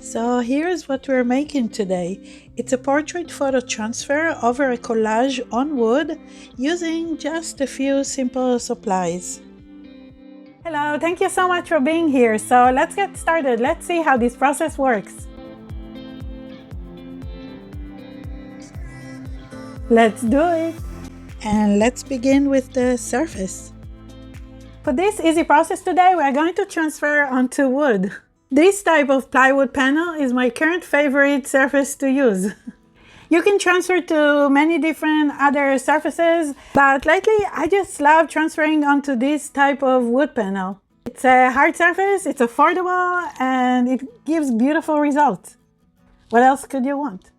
So here's what we're making today. It's a portrait photo transfer over a collage on wood using just a few simple supplies. Hello, thank you so much for being here. So let's get started. Let's see how this process works. Let's do it. And let's begin with the surface. For this easy process today, we're going to transfer onto wood. This type of plywood panel is my current favorite surface to use. You can transfer to many different other surfaces, but lately I just love transferring onto this type of wood panel. It's a hard surface, it's affordable, and it gives beautiful results. What else could you want?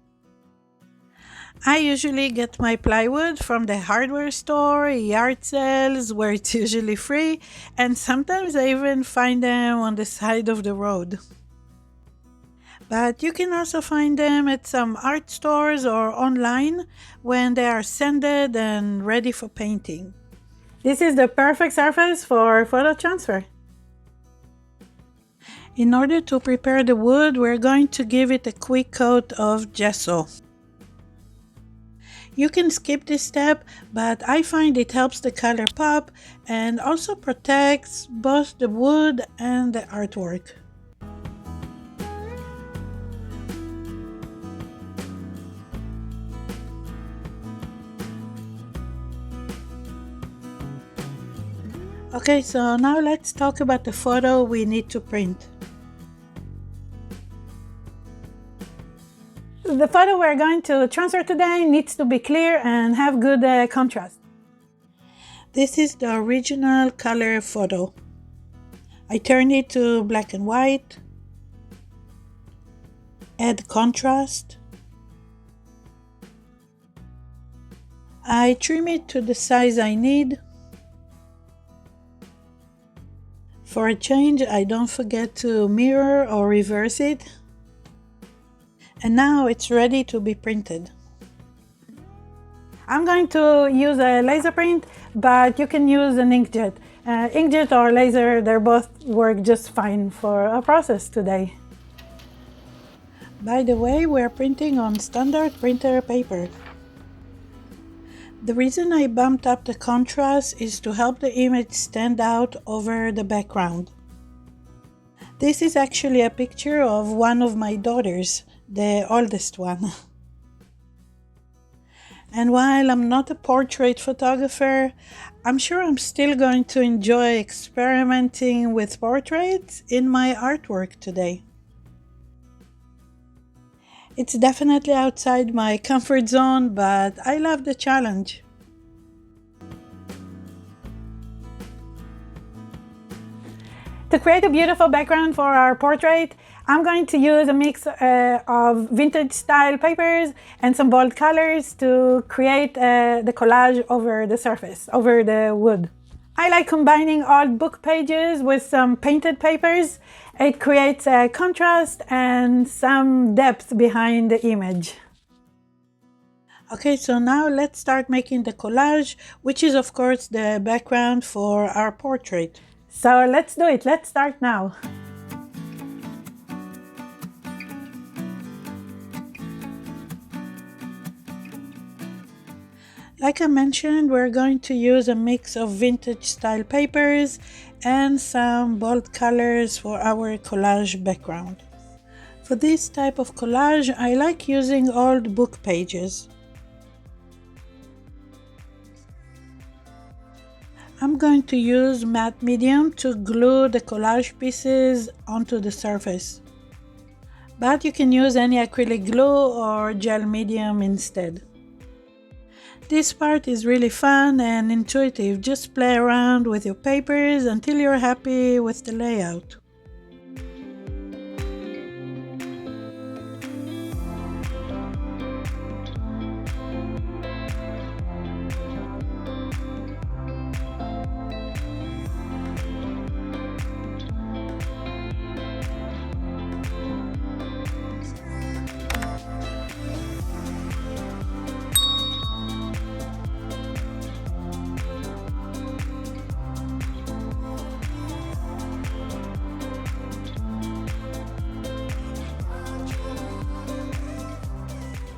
I usually get my plywood from the hardware store, yard sales, where it's usually free, and sometimes I even find them on the side of the road. But you can also find them at some art stores or online when they are sanded and ready for painting. This is the perfect surface for photo transfer. In order to prepare the wood, we're going to give it a quick coat of gesso. You can skip this step, but I find it helps the color pop and also protects both the wood and the artwork. Okay, so now let's talk about the photo we need to print. The photo we're going to transfer today needs to be clear and have good contrast. This is the original color photo. I turned it to black and white, add contrast. I trim it to the size I need. For a change, I don't forget to mirror or reverse it. And now it's ready to be printed. I'm going to use a laser print, but you can use an inkjet. Inkjet or laser, they both work just fine for our process today. By the way, we're printing on standard printer paper. The reason I bumped up the contrast is to help the image stand out over the background. This is actually a picture of one of my daughters, the oldest one. And while I'm not a portrait photographer, I'm sure I'm still going to enjoy experimenting with portraits in my artwork today. It's definitely outside my comfort zone, but I love the challenge. To create a beautiful background for our portrait, I'm going to use a mix of vintage style papers and some bold colors to create the collage over the surface, over the wood. I like combining old book pages with some painted papers. It creates a contrast and some depth behind the image. Okay, so now let's start making the collage, which is of course the background for our portrait. So let's do it. Let's start now. Like I mentioned, we're going to use a mix of vintage style papers and some bold colors for our collage background. For this type of collage, I like using old book pages. I'm going to use matte medium to glue the collage pieces onto the surface. But you can use any acrylic glue or gel medium instead. This part is really fun and intuitive. Just play around with your papers until you're happy with the layout.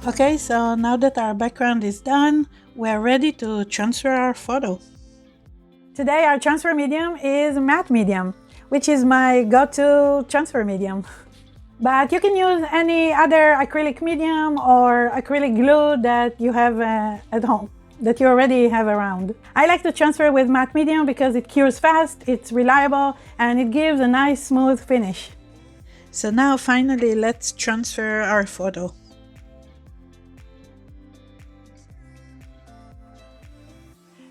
Okay, so now that our background is done, we're ready to transfer our photo. Today our transfer medium is matte medium, which is my go-to transfer medium. But you can use any other acrylic medium or acrylic glue that you have at home, that you already have around. I like to transfer with matte medium because it cures fast, it's reliable, and it gives a nice smooth finish. So now finally let's transfer our photo.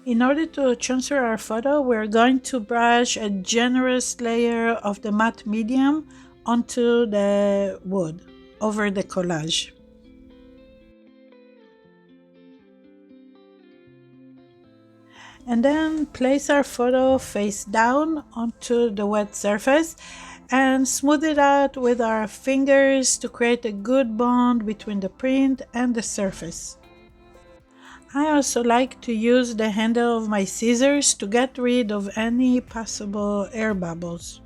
In order to transfer our photo, we're going to brush a generous layer of the matte medium onto the wood over the collage. And then place our photo face down onto the wet surface and smooth it out with our fingers to create a good bond between the print and the surface. I also like to use the handle of my scissors to get rid of any possible air bubbles.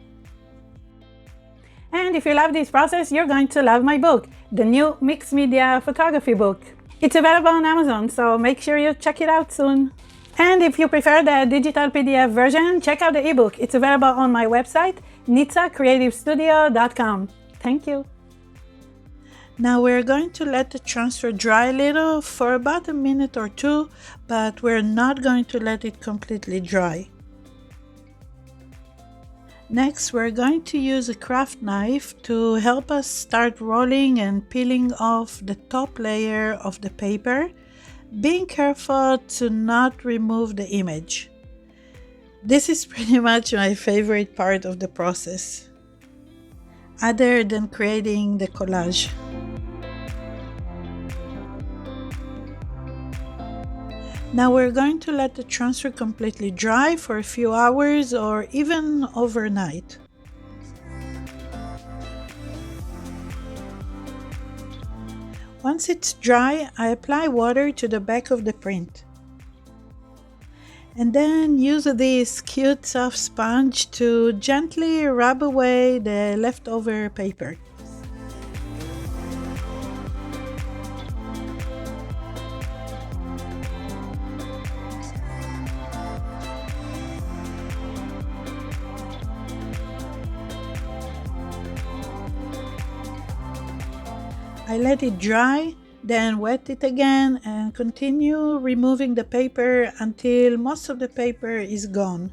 And if you love this process, you're going to love my book, the new mixed media photography book. It's available on Amazon, so make sure you check it out soon. And if you prefer the digital PDF version, check out the ebook. It's available on my website, nitsacreativestudio.com. Thank you. Now we're going to let the transfer dry a little for about a minute or two, but we're not going to let it completely dry. Next, we're going to use a craft knife to help us start rolling and peeling off the top layer of the paper, being careful to not remove the image. This is pretty much my favorite part of the process, other than creating the collage. Now we're going to let the transfer completely dry for a few hours or even overnight. Once it's dry, I apply water to the back of the print. And then use this cute soft sponge to gently rub away the leftover paper. I let it dry, then wet it again and continue removing the paper until most of the paper is gone.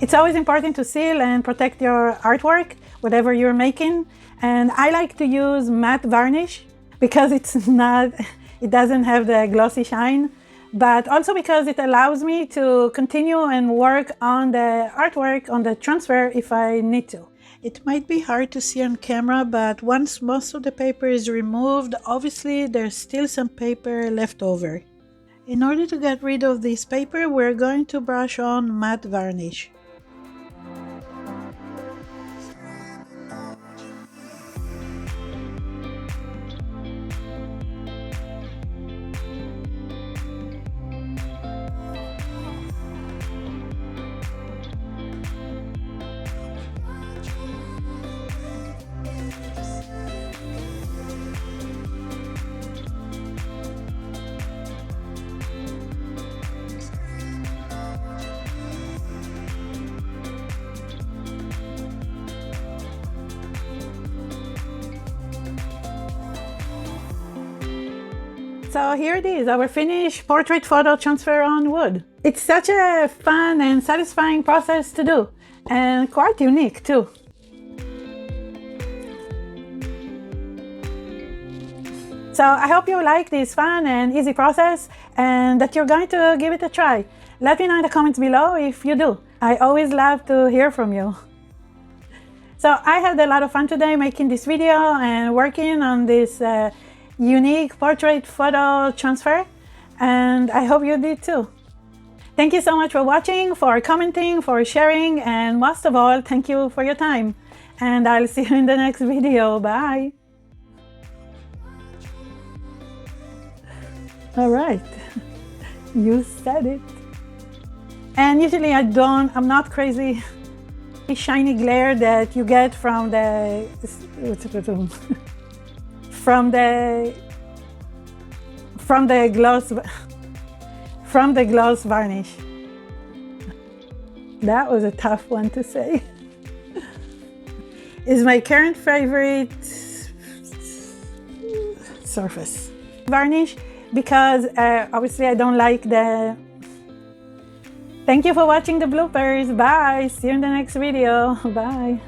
It's always important to seal and protect your artwork, whatever you're making, and I like to use matte varnish because it doesn't have the glossy shine, but also because it allows me to continue and work on the artwork, on the transfer if I need to. It might be hard to see on camera, but once most of the paper is removed, obviously there's still some paper left over. In order to get rid of this paper, we're going to brush on matte varnish. So here it is, our finished portrait photo transfer on wood. It's such a fun and satisfying process to do, and quite unique too. So I hope you like this fun and easy process and that you're going to give it a try. Let me know in the comments below if you do. I always love to hear from you. So I had a lot of fun today making this video and working on this unique portrait photo transfer, and I hope you did too. Thank you so much for watching, for commenting, for sharing, and most of all, thank you for your time. And I'll see you in the next video. Bye! All right, you said it. And usually I'm not crazy. The shiny glare that you get from the from the gloss varnish. That was a tough one to say. Is my current favorite surface varnish because obviously I don't like the. Thank you for watching the bloopers. Bye. See you in the next video. Bye.